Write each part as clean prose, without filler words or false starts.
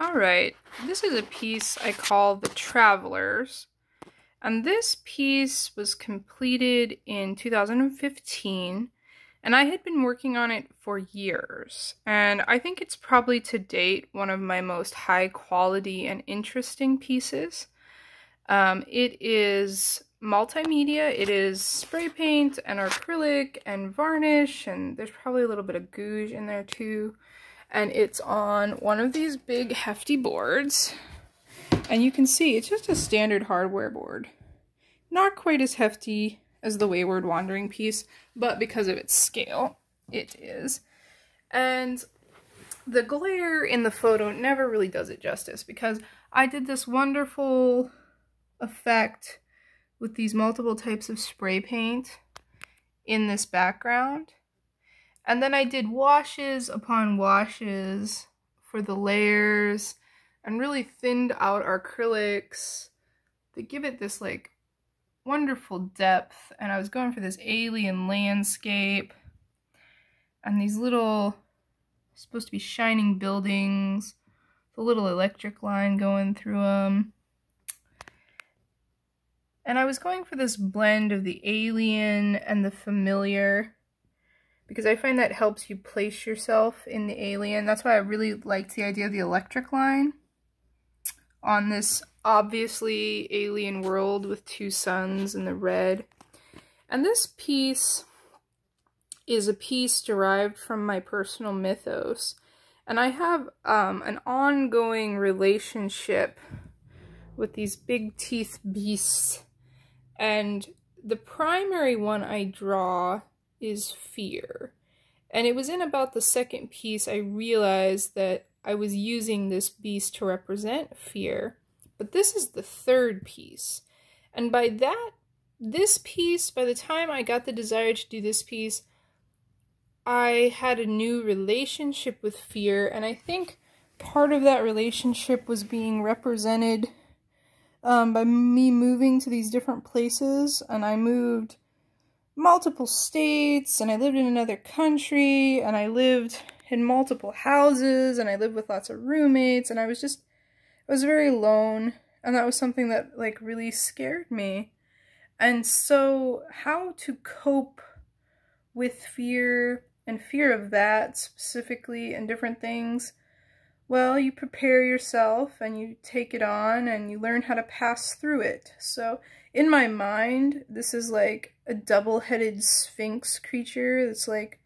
Alright, this is a piece I call The Travelers, and this piece was completed in 2015, and I had been working on it for years, and I think it's probably to date one of my most high quality and interesting pieces. It is multimedia. It is spray paint and acrylic and varnish, and there's probably a little bit of gouache in there too. And it's on one of these big hefty boards. And you can see it's just a standard hardware board. Not quite as hefty as the Wayward Wandering piece, but because of its scale, it is. And the glare in the photo never really does it justice, because I did this wonderful effect with these multiple types of spray paint in this background. And then I did washes upon washes for the layers and really thinned out our acrylics to give it this like wonderful depth. And I was going for this alien landscape and these little, supposed to be shining buildings, the little electric line going through them. And I was going for this blend of the alien and the familiar, because I find that helps you place yourself in the alien. That's why I really liked the idea of the electric line on this obviously alien world with two suns and the red. And this piece is a piece derived from my personal mythos. And I have an ongoing relationship with these big teeth beasts. And the primary one I draw is fear. And it was in about the second piece I realized that I was using this beast to represent fear. But this is the third piece. And by this piece, by the time I got the desire to do this piece, I had a new relationship with fear. And I think part of that relationship was being represented by me moving to these different places. And I moved multiple states, and I lived in another country, and I lived in multiple houses, and I lived with lots of roommates, and I was very alone, and that was something that like really scared me. And so how to cope with fear and fear of that specifically and different things, well, you prepare yourself and you take it on and you learn how to pass through it. So in my mind, this is like a double-headed sphinx creature that's like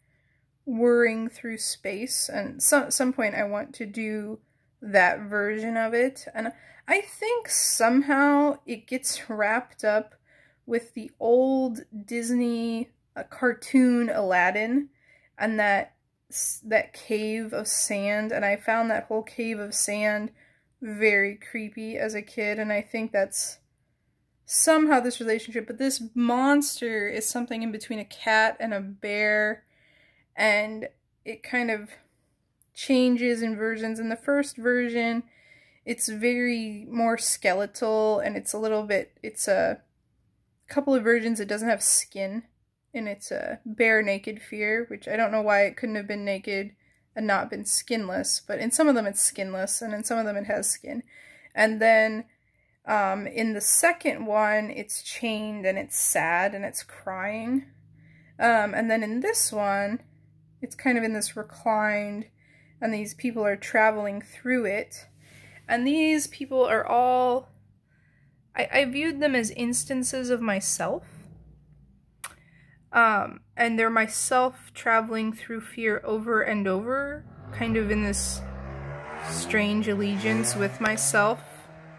whirring through space, and at some point I want to do that version of it. And I think somehow it gets wrapped up with the old Disney cartoon Aladdin and that cave of sand, and I found that whole cave of sand very creepy as a kid, and I think that's somehow this relationship. But this monster is something in between a cat and a bear, and it kind of changes in versions. In the first version, it's very more skeletal, and it's a couple of versions it doesn't have skin, and it's a bare naked fear, which I don't know why it couldn't have been naked and not been skinless, but in some of them it's skinless, and in some of them it has skin. And then in the second one, it's chained and it's sad and it's crying. And then in this one, it's kind of in this reclined, and these people are traveling through it. And these people are all, I viewed them as instances of myself. And they're myself traveling through fear over and over, kind of in this strange allegiance with myself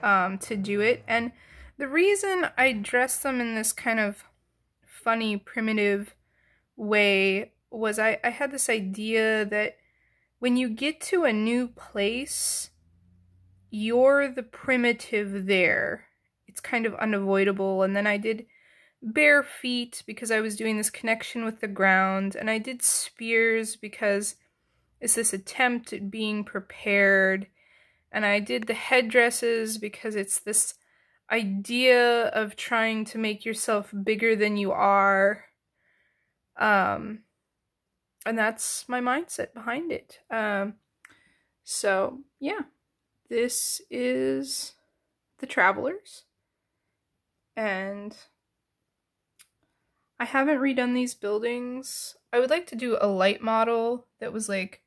to do it. And the reason I dressed them in this kind of funny, primitive way was I had this idea that when you get to a new place, you're the primitive there. It's kind of unavoidable. And then I did bare feet because I was doing this connection with the ground, and I did spears because it's this attempt at being prepared, and I did the headdresses because it's this idea of trying to make yourself bigger than you are, and that's my mindset behind it. So yeah, this is the Travelers. And I haven't redone these buildings. I would like to do a light model that was like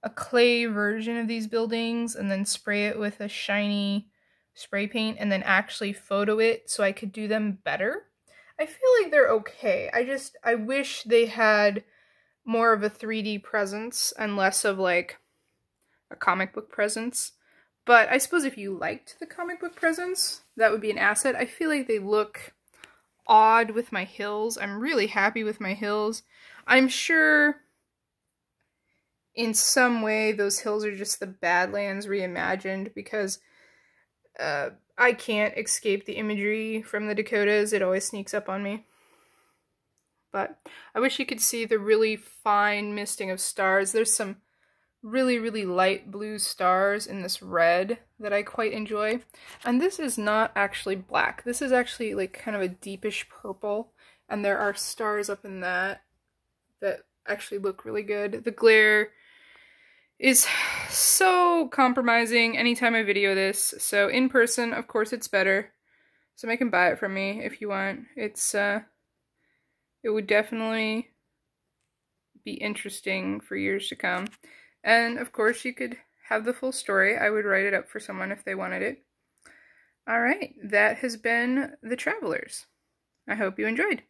a clay version of these buildings and then spray it with a shiny spray paint and then actually photo it so I could do them better. I feel like they're okay. I wish they had more of a 3D presence and less of like a comic book presence. But I suppose if you liked the comic book presence, that would be an asset. I feel like they look odd with my hills. I'm really happy with my hills. I'm sure in some way those hills are just the Badlands reimagined because I can't escape the imagery from the Dakotas. It always sneaks up on me. But I wish you could see the really fine misting of stars. There's some really, really light blue stars in this red that I quite enjoy. And this is not actually black. This is actually like kind of a deepish purple. And there are stars up in that actually look really good. The glare is so compromising anytime I video this. So in person, of course, it's better. Somebody can buy it from me if you want. It would definitely be interesting for years to come. And of course, you could have the full story. I would write it up for someone if they wanted it. All right, that has been The Travelers. I hope you enjoyed.